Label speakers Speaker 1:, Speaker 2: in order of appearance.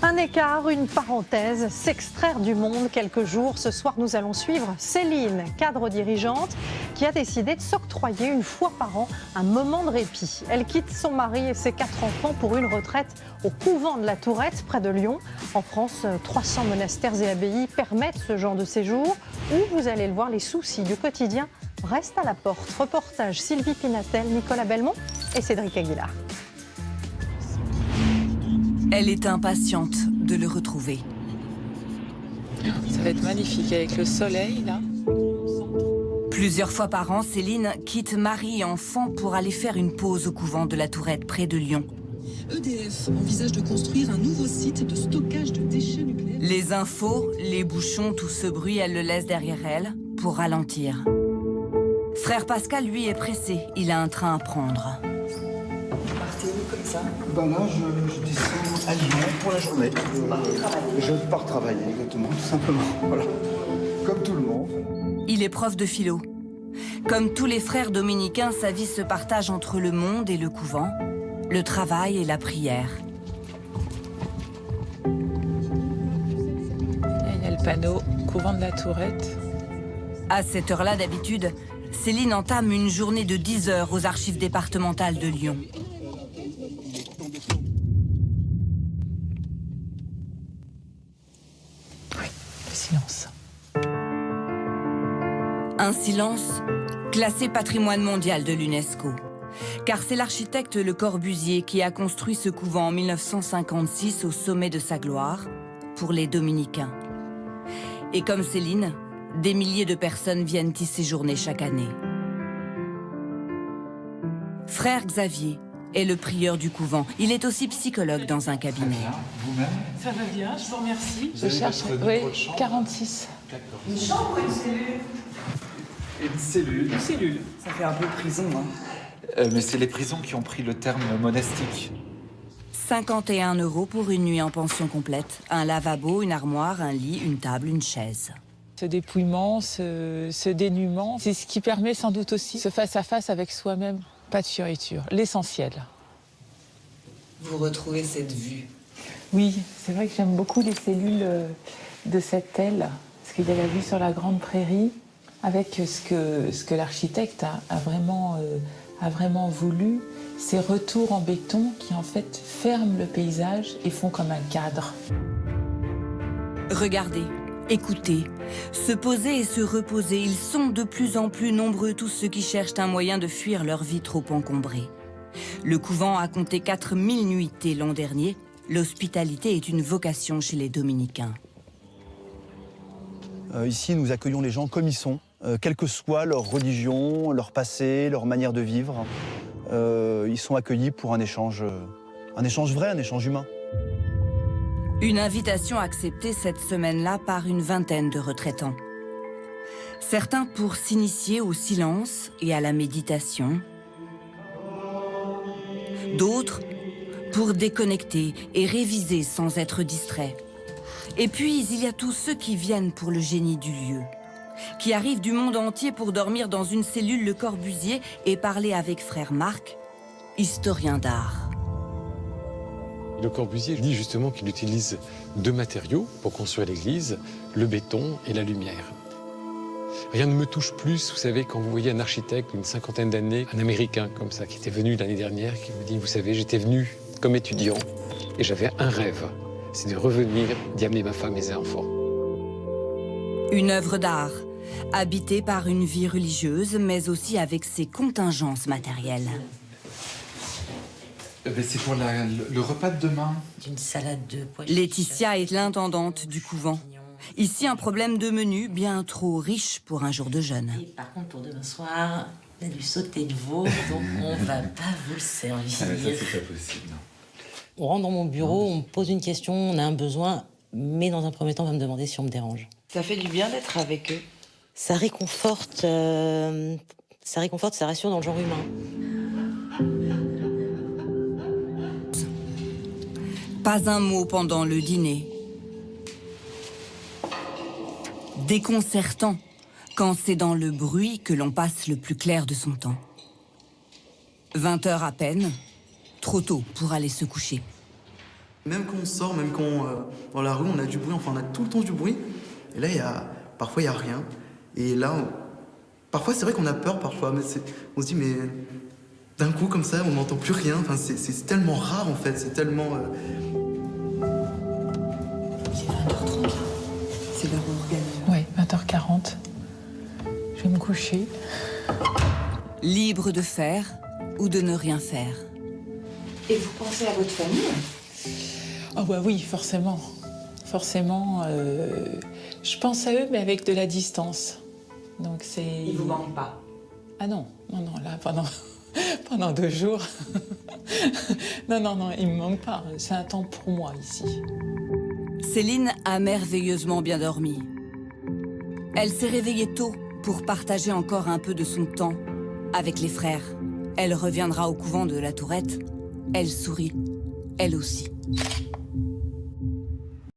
Speaker 1: Un écart, une parenthèse, s'extraire du monde quelques jours. Ce soir, nous allons suivre Céline, cadre dirigeante, qui a décidé de s'octroyer une fois par an un moment de répit. Elle quitte son mari et ses 4 enfants pour une retraite au couvent de la Tourette, près de Lyon. En France, 300 monastères et abbayes permettent ce genre de séjour où, vous allez le voir, les soucis du quotidien restent à la porte. Reportage Sylvie Pinatel, Nicolas Belmont et Cédric Aguilar.
Speaker 2: Elle est impatiente de le retrouver.
Speaker 3: Ça va être magnifique avec le soleil, là.
Speaker 2: Plusieurs fois par an, Céline quitte mari et enfants pour aller faire une pause au couvent de la Tourette, près de Lyon.
Speaker 4: EDF envisage de construire un nouveau site de stockage de déchets nucléaires.
Speaker 2: Les infos, les bouchons, tout ce bruit, elle le laisse derrière elle pour ralentir. Frère Pascal, lui, est pressé. Il a un train à prendre.
Speaker 5: Comme ça. Ben là, je descends à Lyon pour la journée. Je pars travailler, exactement, tout simplement. Voilà. Comme tout le monde.
Speaker 2: Il est prof de philo. Comme tous les frères dominicains, sa vie se partage entre le monde et le couvent, le travail et la prière.
Speaker 3: Il y a le panneau couvent de la Tourette.
Speaker 2: À cette heure-là, d'habitude, Céline entame une journée de 10 heures aux archives départementales de Lyon.
Speaker 3: Silence.
Speaker 2: Un silence classé patrimoine mondial de l'UNESCO. Car c'est l'architecte Le Corbusier qui a construit ce couvent en 1956 au sommet de sa gloire pour les dominicains. Et comme Céline, des milliers de personnes viennent y séjourner chaque année. Frère Xavier est le prieur du couvent. Il est aussi psychologue dans un cabinet.
Speaker 5: Vous-même?
Speaker 3: Ça va bien, je vous remercie.
Speaker 5: Vous avez votre numéro de chambre?
Speaker 3: 46.
Speaker 5: D'accord.
Speaker 6: Une chambre ou une cellule?
Speaker 5: Une cellule.
Speaker 6: Une cellule. Ça fait un peu prison, hein.
Speaker 5: Mais c'est les prisons qui ont pris le terme monastique.
Speaker 2: 51 € pour une nuit en pension complète. Un lavabo, une armoire, un lit, une table, une chaise.
Speaker 3: Ce dépouillement, ce dénuement, c'est ce qui permet sans doute aussi ce face-à-face avec soi-même. Pas de fioriture, l'essentiel.
Speaker 6: Vous retrouvez cette vue.
Speaker 3: Oui, c'est vrai que j'aime beaucoup les cellules de cette aile, parce qu'il y a la vue sur la grande prairie, avec ce que l'architecte a vraiment voulu, ces retours en béton qui en fait ferment le paysage et font comme un cadre.
Speaker 2: Regardez, écoutez, se poser et se reposer, ils sont de plus en plus nombreux, tous ceux qui cherchent un moyen de fuir leur vie trop encombrée. Le couvent a compté 4000 nuitées l'an dernier. L'hospitalité est une vocation chez les dominicains.
Speaker 7: Ici, nous accueillons les gens comme ils sont, quelle que soit leur religion, leur passé, leur manière de vivre. Ils sont accueillis pour un échange vrai, un échange humain.
Speaker 2: Une invitation acceptée cette semaine-là par une vingtaine de retraitants. Certains pour s'initier au silence et à la méditation. D'autres pour déconnecter et réviser sans être distraits. Et puis, il y a tous ceux qui viennent pour le génie du lieu, qui arrivent du monde entier pour dormir dans une cellule Le Corbusier et parler avec frère Marc, historien d'art.
Speaker 8: Le Corbusier dit justement qu'il utilise 2 matériaux pour construire l'église, le béton et la lumière. Rien ne me touche plus, vous savez, quand vous voyez un architecte d'une 50aine d'années, un Américain comme ça, qui était venu l'année dernière, qui me dit, vous savez, j'étais venu comme étudiant et j'avais un rêve, c'est de revenir, d'y amener ma femme et mes enfants.
Speaker 2: Une œuvre d'art, habitée par une vie religieuse, mais aussi avec ses contingences matérielles.
Speaker 5: C'est pour le repas de demain.
Speaker 6: Une salade de pois chiches.
Speaker 2: Laetitia est l'intendante du couvent. Ici, un problème de menu bien trop riche pour un jour de jeûne.
Speaker 6: Et par contre, pour demain soir, il y a du sauté de veau, donc on va pas vous le servir.
Speaker 5: Ça, c'est pas possible.
Speaker 9: On rentre dans mon bureau, on me pose une question, on a un besoin, mais dans un premier temps, on va me demander si on me dérange.
Speaker 6: Ça fait du bien d'être avec eux.
Speaker 9: Ça réconforte, ça rassure dans le genre humain.
Speaker 2: Pas un mot pendant le dîner. Déconcertant quand c'est dans le bruit que l'on passe le plus clair de son temps. 20 h à peine, trop tôt pour aller se coucher.
Speaker 10: Même quand on sort, même quand dans la rue on a du bruit, enfin on a tout le temps du bruit. Et là, parfois il n'y a rien. Et là, parfois c'est vrai qu'on a peur parfois, mais on se dit mais d'un coup comme ça on n'entend plus rien. Enfin, c'est tellement rare en fait, c'est tellement...
Speaker 6: C'est 20h30. C'est l'heure où on regarde.
Speaker 3: Ouais, 20h40. Je vais me coucher.
Speaker 2: Libre de faire ou de ne rien faire.
Speaker 6: Et vous pensez à votre famille?
Speaker 3: Oh bah oui, forcément. Forcément, je pense à eux, mais avec de la distance. Donc c'est...
Speaker 6: Ils vous manquent pas?
Speaker 3: Ah non, là, pendant 2 jours. non, ils me manquent pas. C'est un temps pour moi, ici.
Speaker 2: Céline a merveilleusement bien dormi. Elle s'est réveillée tôt pour partager encore un peu de son temps avec les frères. Elle reviendra au couvent de la Tourette. Elle sourit, elle aussi.